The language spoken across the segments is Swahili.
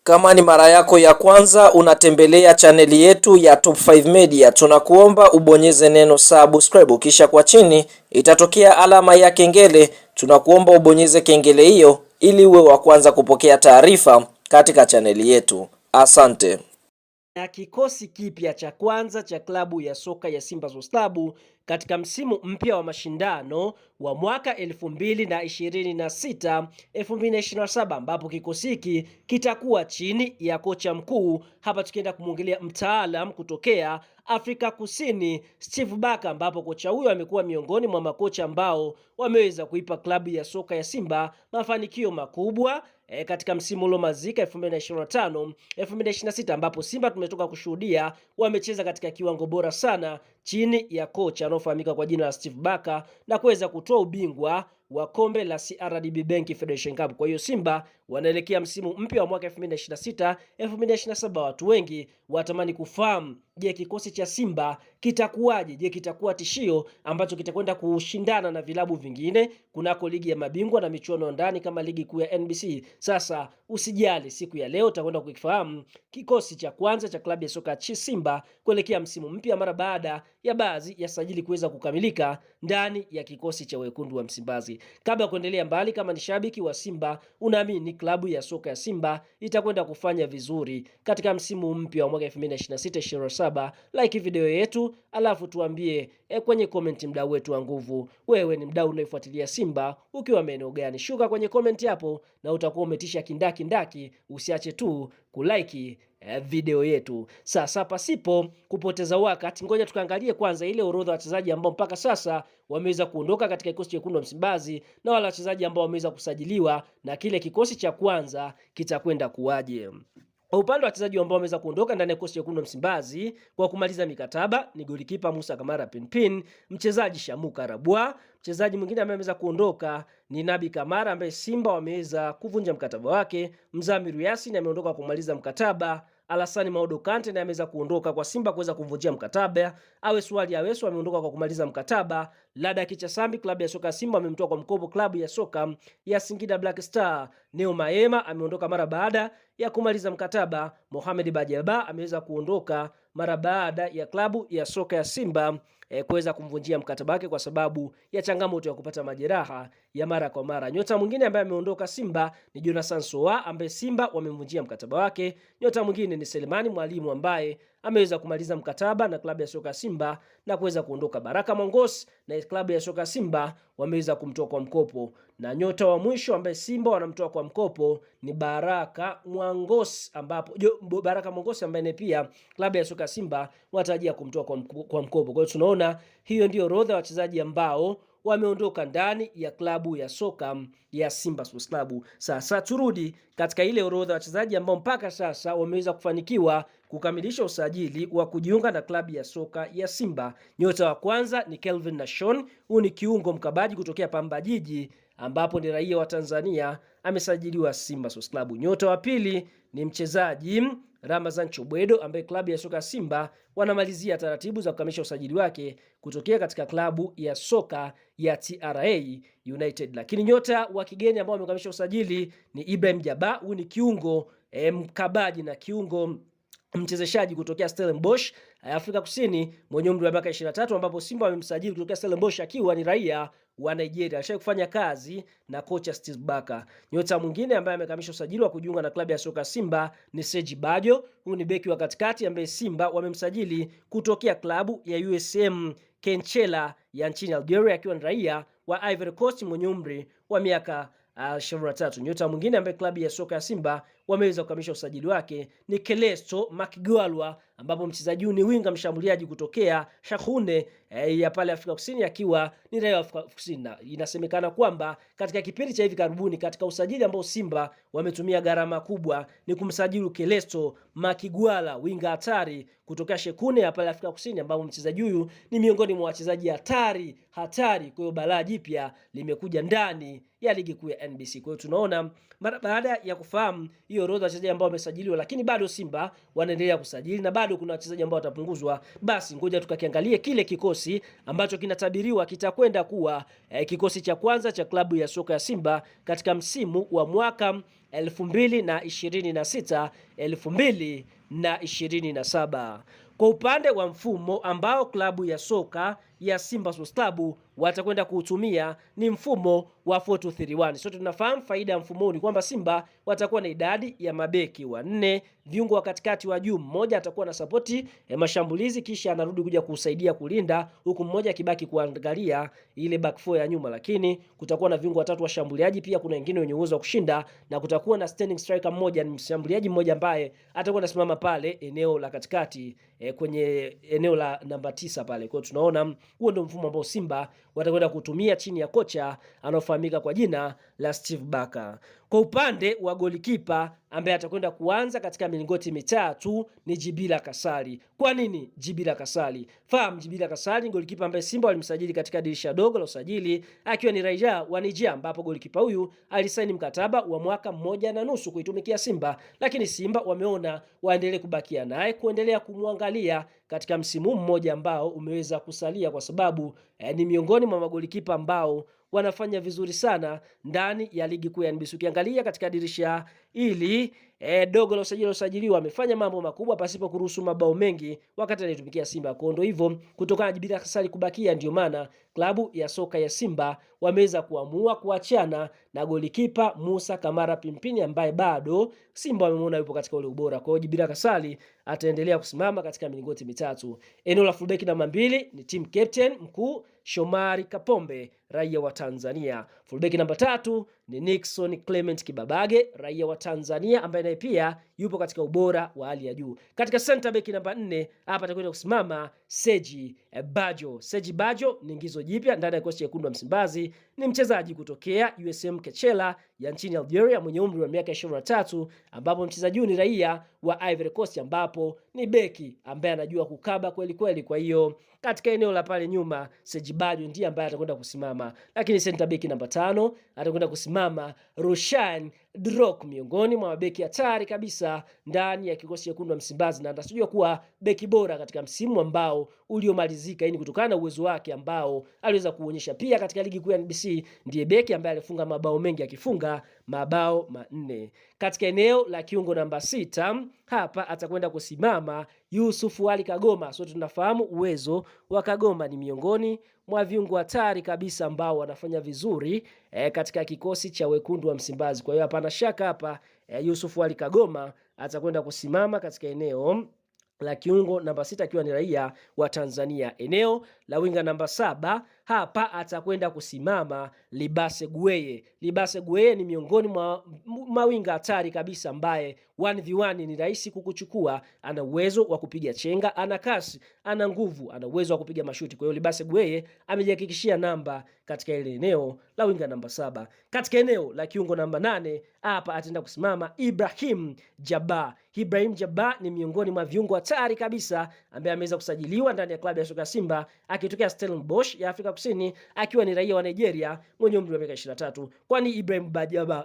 Kama ni mara yako ya kwanza unatembelea chaneli yetu ya Top 5 Media, tunakuomba ubonyeze neno subscribe, kisha kwa chini itatokea alama ya kengele. Tunakuomba ubonyeze kengele hiyo ili uwe wa kwanza kupokea taarifa katika chaneli yetu. Asante. Na kikosi kipya cha kwanza cha klabu ya soka ya Simba Sports Club katika msimu mpya wa mashindano wa mwaka 2026 2027, ambapo kikosi hiki kitakuwa chini ya kocha mkuu. Hapa tukienda kumwongelea mtaalam kutokea Afrika Kusini, Steve Barker, ambapo kocha huyo amekuwa miongoni mwa makocha ambao wameweza kuipa klabu ya soka ya Simba mafanikio makubwa katika msimu uliomalizika 2025 2026, ambapo Simba tumetoka kushuhudia wamecheza katika kiwango bora sana chini ya kocha anaofahamika kwa jina la Steve Barker na kuweza kutoa ubingwa wa kombe la CRDB Bank Federation Cup. Kwa hiyo Simba wanaelekea msimu mpya wa mwaka 2026 2027. Watu wengi watamani kufahamu, je, kikosi cha Simba kitakuwaje? Je, kitakuwa tishio ambacho kitakwenda kushindana na vilabu vingine kunako ligi ya mabingwa na michuano ndani kama ligi kuu ya NBC? Sasa usijali, siku ya leo utakwenda kukifahamu kikosi cha kwanza cha klabu ya soka ya Simba kuelekea msimu mpya mara baada ya baadhi ya sajili kuweza kukamilika ndani ya kikosi cha wekundu wa Msimbazi. Kabla ya kuendelea mbali, kama ni shabiki wa Simba unaamini klabu ya soka ya Simba itakwenda kufanya vizuri katika msimu mpya wa mwaka 2026-2027, like video yetu alafu tuambie kwenye comment, mdau wetu wa nguvu. Wewe ni mdau unayefuatilia Simba ukiwa maeneo gani? Shuka kwenye comment hapo na utakuwa umetisha kindaki. Usiache tu kulike video yetu. Sasa pasipo kupoteza wakati, ngoja tukaangalie kwanza ile orodha ya wachezaji ambao mpaka sasa wameweza kuondoka katika kikosi cha wekundu wa Msimbazi na wale wachezaji ambao wameweza kusajiliwa na kile kikosi cha kwanza kitakwenda kuwaje. Kwa upande wa wachezaji ambao wameweza kuondoka ndani ya kikosi cha wekundu wa Msimbazi kwa kumaliza mikataba ni golikipa Musa Kamara Pinpin, mchezaji Shamuka Rabwa. Mchezaji mwingine ambaye ameweza kuondoka ni Nabi Kamara ambaye Simba wameweza kuvunja mkataba wake. Mzamiru Yasin ameondoka kumaliza mkataba. Alasani Maudo Kante na ameweza kuondoka kwa Simba kuweza kumvunjia mkataba. Aweswali Awesu ameondoka kwa kumaliza mkataba. Lada Kichasambi, klabu ya soka Simba amemtoa kwa mkopo klabu ya soka ya Singida Black Star. Neo Maema ameondoka mara baada ya kumaliza mkataba. Mohamed Bajaba ameweza kuondoka mara baada ya klabu ya soka ya Simba kuweza kumvunjia mkataba wake kwa sababu ya changamoto ya kupata majeraha ya mara kwa mara. Nyota mwingine ambaye ameondoka Simba ni Jonathan Soa ambaye Simba wamemvunjia mkataba wake. Nyota mwingine ni Selemani Mwalimu ambaye ameweza kumaliza mkataba na klabu ya soka Simba na kuweza kuondoka. Baraka Mongosi na klabu ya soka Simba wameweza kumtoa kwa mkopo, na nyota wa mwisho ambaye Simba wanamtoa kwa mkopo ni Baraka Mongosi, ambapo Baraka Mongosi ambaye pia klabu ya soka Simba watarajia kumtoa kwa mkopo. Kwa hiyo tunaona hiyo ndio orodha ya wachezaji ambao wameondoka ndani ya klabu ya soka ya Simba Sports Club. Sasa turudi katika ile orodha ya wachezaji ambao mpaka sasa wameweza kufanikiwa kukamilisha usajili wa kujiunga na klabu ya soka ya Simba. Nyota wa kwanza ni Kelvin Nashon, huyu ni kiungo mkabaji kutokea Pamba Jiji ambapo ni raia wa Tanzania, amesajiliwa Simba Sports Club. Nyota wa pili ni mchezaji Ramazan Chobwedo ambaye klabu ya soka Simba wanamalizia taratibu za kukamilisha usajili wake kutokea katika klabu ya soka ya TRA United. Lakini nyota wa kigeni ambao wamekamilisha usajili ni Ibrahim Jaba, huyu ni kiungo mkabaji na kiungo mchezeshaji kutokea Stellenbosch Afrika Kusini mwenye umri wa miaka 23, ambapo Simba wamemsajili kutokea Stellenbosch akiwa ni raia wa Nigeria. Alishawahi kufanya kazi na kocha Steve Barker. Nyota mwingine ambaye amekamilisha usajili wa kujiunga na klabu ya soka Simba ni Serge Badio, huyu ni beki wa katikati ambaye Simba wamemsajili kutokea klabu ya USM Kenchela ya nchini Algeria akiwa ni raia wa Ivory Coast mwenye umri wa miaka 23. Nyota mwingine ambaye klabu ya soka ya Simba wameweza kukamilisha usajili wake ni Kelesto Makigwalwa, ambapo mchezaji huyu ni winga mshambuliaji kutokea Shakune ya pale Afrika Kusini akiwa ni raia wa Afrika Kusini. Inasemekana kwamba katika kipindi cha hivi karibuni katika usajili ambao Simba wametumia gharama kubwa ni kumsajili Kelesto Makigwala, winga hatari kutokea Shekune ya pale Afrika Kusini, ambapo mchezaji huyu ni miongoni mwa wachezaji hatari. Kwa hiyo balaa jipya limekuja ndani ya ligi kuu ya NBC. Kwa hiyo tunaona baada ya kufahamu hiyo orodha ya wachezaji ambao wamesajiliwa, lakini bado Simba wanaendelea kusajili na bado kuna wachezaji ambao watapunguzwa. Basi ngoja tukakiangalie kile kikosi ambacho kinatabiriwa kitakwenda kuwa kikosi cha kwanza cha klabu ya soka ya Simba katika msimu wa mwaka 2026 2027. Kwa upande wa mfumo ambao klabu ya soka ya Simba Sports Club watakwenda kuutumia ni mfumo wa 4-2-3-1. Sote tunafahamu faida ya mfumo huu ni kwamba Simba watakuwa na idadi ya mabeki wanne, viungo wa katikati wa juu mmoja atakuwa na sapoti mashambulizi, kisha anarudi kuja kusaidia kulinda, huku mmoja akibaki kuangalia ile back four ya nyuma, lakini kutakuwa na viungo watatu washambuliaji, pia kuna wengine wenye uwezo wa kushinda, na kutakuwa na standing striker mmoja, ni mshambuliaji mmoja ambaye atakuwa anasimama pale eneo la katikati kwenye eneo la namba 9 pale. Kwa hiyo tunaona huo ndio mfumo ambao Simba watakwenda kutumia chini ya kocha anaofahamika kwa jina la Steve Barker. Kwa upande wa golikipa ambaye atakwenda kuanza katika milingoti mitatu ni Djibira Kasali. Kwa nini Djibira Kasali? Fahamu Djibira Kasali ni golikipa ambaye Simba walimsajili katika dirisha dogo la usajili akiwa ni raia wa Nigeria, ambapo golikipa huyu alisaini mkataba wa mwaka 1.5 kuitumikia Simba, lakini Simba wameona waendelee kubakia naye, kuendelea kumwangalia katika msimu mmoja ambao umeweza kusalia, kwa sababu ni miongoni mwa magolikipa ambao wanafanya vizuri sana ndani ya ligi kuu ya NBC. Ukiangalia katika dirisha hili dogo la usajili wamefanya mambo makubwa pasipo kuruhusu mabao mengi wakati anatumikia Simba. Kwa ndo hivyo, kutokana na Djibira Kasali kubakia, ndio maana klabu ya soka ya Simba wameweza kuamua kuachana na golikipa Musa Kamara Pimpini ambaye bado Simba wamemuona yupo katika ule ubora. Kwa hiyo Djibira Kasali ataendelea kusimama katika milingoti mitatu. Eneo la fullback namba 2 ni team captain mkuu Shomari Kapombe, raia wa Tanzania. Fullback namba 3 ni Nixon Clement Kibabage, raia wa Tanzania ambaye naye pia yupo katika ubora wa hali ya juu. Katika center back namba 4 hapa atakwenda kusimama Serge Bajo. Serge Bajo ni ingizo jipya ndani ya kikosi cha Wekundu wa Msimbazi, ni mchezaji kutokea USM Kechela ya nchini Algeria mwenye umri wa miaka 23, ambapo mchezaji huyu ni raia wa Ivory Coast, ambapo ni beki ambaye anajua kukaba kweli kweli. Kwa hiyo katika eneo la pale nyuma Serge Bajo ndiye ambaye atakwenda kusimama, lakini center back namba 5 atakwenda kusimama Rushan Drok, miongoni mwa mabeki hatari kabisa ndani ya kikosi cha Wekundu wa Msimbazi, na anatarajiwa kuwa beki bora katika msimu ambao uliomalizika. Hii ni kutokana na uwezo wake ambao aliweza kuonyesha pia katika ligi kuu ya NBC. Ndiye beki ambaye alifunga mabao mengi, akifunga mabao 4. Katika eneo la kiungo namba 6 hapa atakwenda kusimama Yusuf Ali Kagoma. Sote tunafahamu uwezo wa Kagoma, ni miongoni mwa viungo hatari kabisa ambao wanafanya vizuri katika kikosi cha Wekundu wa Msimbazi. Kwa hiyo hapana shaka hapa Yusuf Ali Kagoma atakwenda kusimama katika eneo la kiungo namba 6 akiwa ni raia wa Tanzania. Eneo la winga namba 7 hapa atakwenda kusimama Libase Gueye. Libase Gueye ni miongoni mwa mawinga hatari kabisa ambaye 1v1 ni rahisi kukuchukua. Ana uwezo wa kupiga chenga, ana kasi, ana nguvu, ana uwezo wa kupiga mashuti. Kwa hiyo Libase Gueye amejihakikishia namba katika ile eneo la winga namba 7. Katika eneo la kiungo namba 8 hapa ataenda kusimama Ibrahim Jabbar. Ibrahim Jabbar ni miongoni mwa viungo hatari kabisa ambaye ameweza kusajiliwa ndani ya klabu ya soka Simba akitokea Stellenbosch ya Afrika Kusini, akiwa ni raia wa Nigeria mwenye umri wa miaka 23. Kwani Ibrahim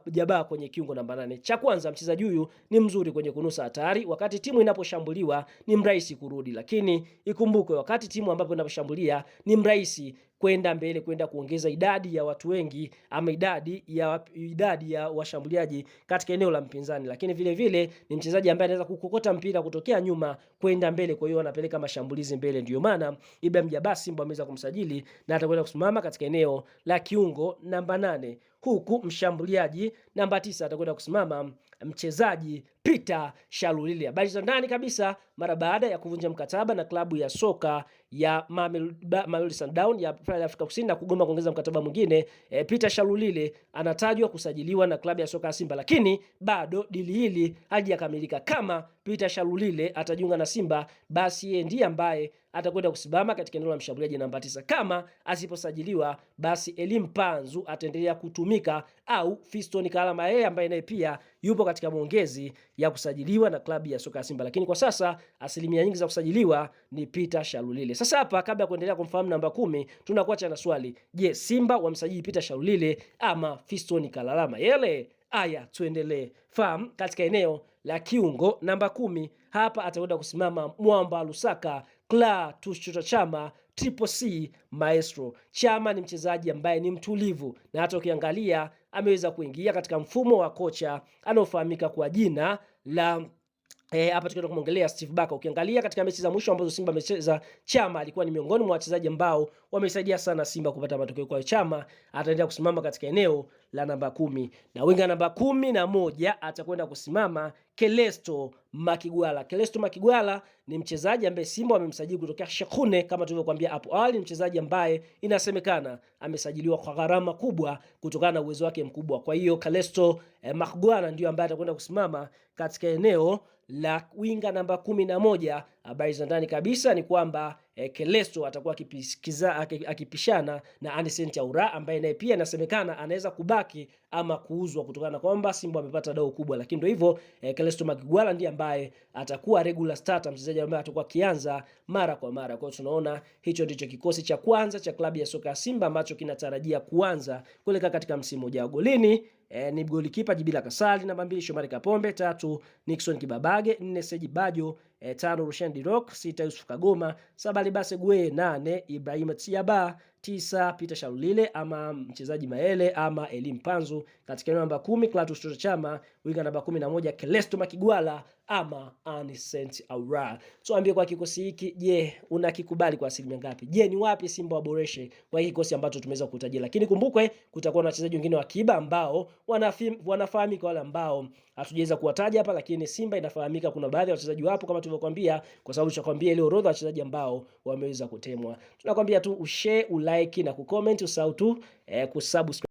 Jabbar kwenye kiungo namba 8, cha kwanza mchezaji huyu ni mzuri kwenye kunusa hatari. Wakati timu inaposhambuliwa ni mrahisi kurudi, lakini ikumbukwe wakati timu ambapo inaposhambulia ni mrahisi kwenda mbele, kwenda kuongeza idadi ya watu wengi ama idadi ya washambuliaji katika eneo la mpinzani. Lakini vile vile ni mchezaji ambaye anaweza kukokota mpira kutokea nyuma kwenda mbele, kwa hiyo anapeleka mashambulizi mbele. Ndio maana Ibrahim Jabbar Simba ameweza kumsajili na atakwenda kusimama katika eneo la kiungo namba 8, huku mshambuliaji namba 9 atakwenda kusimama mchezaji Peter Shalulile. Habari za ndani kabisa, mara baada ya kuvunja mkataba na klabu ya soka ya Mamelodi Sundowns ya Afrika Kusini na kugoma kuongeza mkataba mwingine, Peter Shalulile anatajwa kusajiliwa na klabu ya soka ya Simba, lakini bado dili hili halijakamilika. Kama Peter Shalulile atajiunga na Simba, basi yeye ndiye ambaye atakwenda kusimama katika eneo la mshambuliaji namba 9. Kama asiposajiliwa, basi Elim Panzu ataendelea kutumika, au Fiston Kalama yeye ambaye naye pia yupo katika maongezi ya kusajiliwa na klabu ya soka ya Simba, lakini kwa sasa asilimia nyingi za kusajiliwa ni Peter Shalulile. Sasa hapa, kabla ya kuendelea kumfahamu namba 10, tunakuacha na swali: je, Simba wamsajili Peter Shalulile ama Fiston Kalama yele? Aya, tuendelee. Fahamu katika eneo la kiungo namba 10 hapa atakwenda kusimama Mwamba Lusaka Clatous Chama Triple C Maestro. Chama ni mchezaji ambaye ni mtulivu, na hata ukiangalia ameweza kuingia katika mfumo wa kocha anaofahamika kwa jina la hapa tukienda kumwongelea Steve Barker. Ukiangalia katika mechi za mwisho ambazo Simba amecheza, Chama alikuwa ni miongoni mwa wachezaji ambao wamesaidia sana Simba kupata matokeo. Kwa Chama ataendelea kusimama katika eneo la namba 10 na winga namba 11 atakwenda kusimama Kelesto Makigwala. Kelesto Makigwala ni mchezaji ambaye Simba wamemsajili kutokea Shekune kama tulivyokuambia hapo awali, mchezaji ambaye inasemekana amesajiliwa kwa gharama kubwa kutokana na uwezo wake mkubwa. Kwa hiyo Kelesto Makigwala ndio ambaye atakwenda kusimama katika eneo la winga namba 11. Habari za ndani kabisa ni kwamba Kelesto atakuwa akipishana na Anicent Aura ambaye naye pia inasemekana anaweza kubaki ama kuuzwa kutokana na kwamba Simba amepata dau kubwa, lakini ndio hivyo. Kelesto Makigwala ndiye ambaye atakuwa regular starter, mchezaji ambaye atakuwa kianza mara kwa mara. Kwa hiyo tunaona hicho ndicho kikosi cha kwanza cha klabu ya soka ya Simba ambacho kinatarajia kuanza kuelekea katika msimu ujao. Golini ni golikipa Jibila Kasali, namba 2 Shomari Kapombe, 3 Nixon Kibabage, 4 Seji Bajo, 5 Rushan Dirok, 6 Yusuf Kagoma, 7 Libase Gwe, 8 Ibrahim Tsiaba, 9 Peter Shalulile ama mchezaji Maele ama Elim Panzu. Katika namba 10 Clatous Chama Chama, winga namba 11 Kelesto Makigwala ama Anicent Aura. So ambie kwa kikosi hiki, je, unakikubali kwa asilimia ngapi? Je, ni wapi Simba waboreshe kwa kikosi ambacho tumeweza kutajia? Lakini kumbukwe kutakuwa na wachezaji wengine wa akiba ambao wanafahamika, wale ambao hatujaweza kuwataja hapa, lakini Simba inafahamika kuna baadhi ya wachezaji wapo kama tulivyokuambia, kwa sababu tutakwambia ile orodha ya wachezaji ambao wameweza kutemwa. Tunakwambia tu ushare, ulike na kucomment, usahau tu kusubscribe.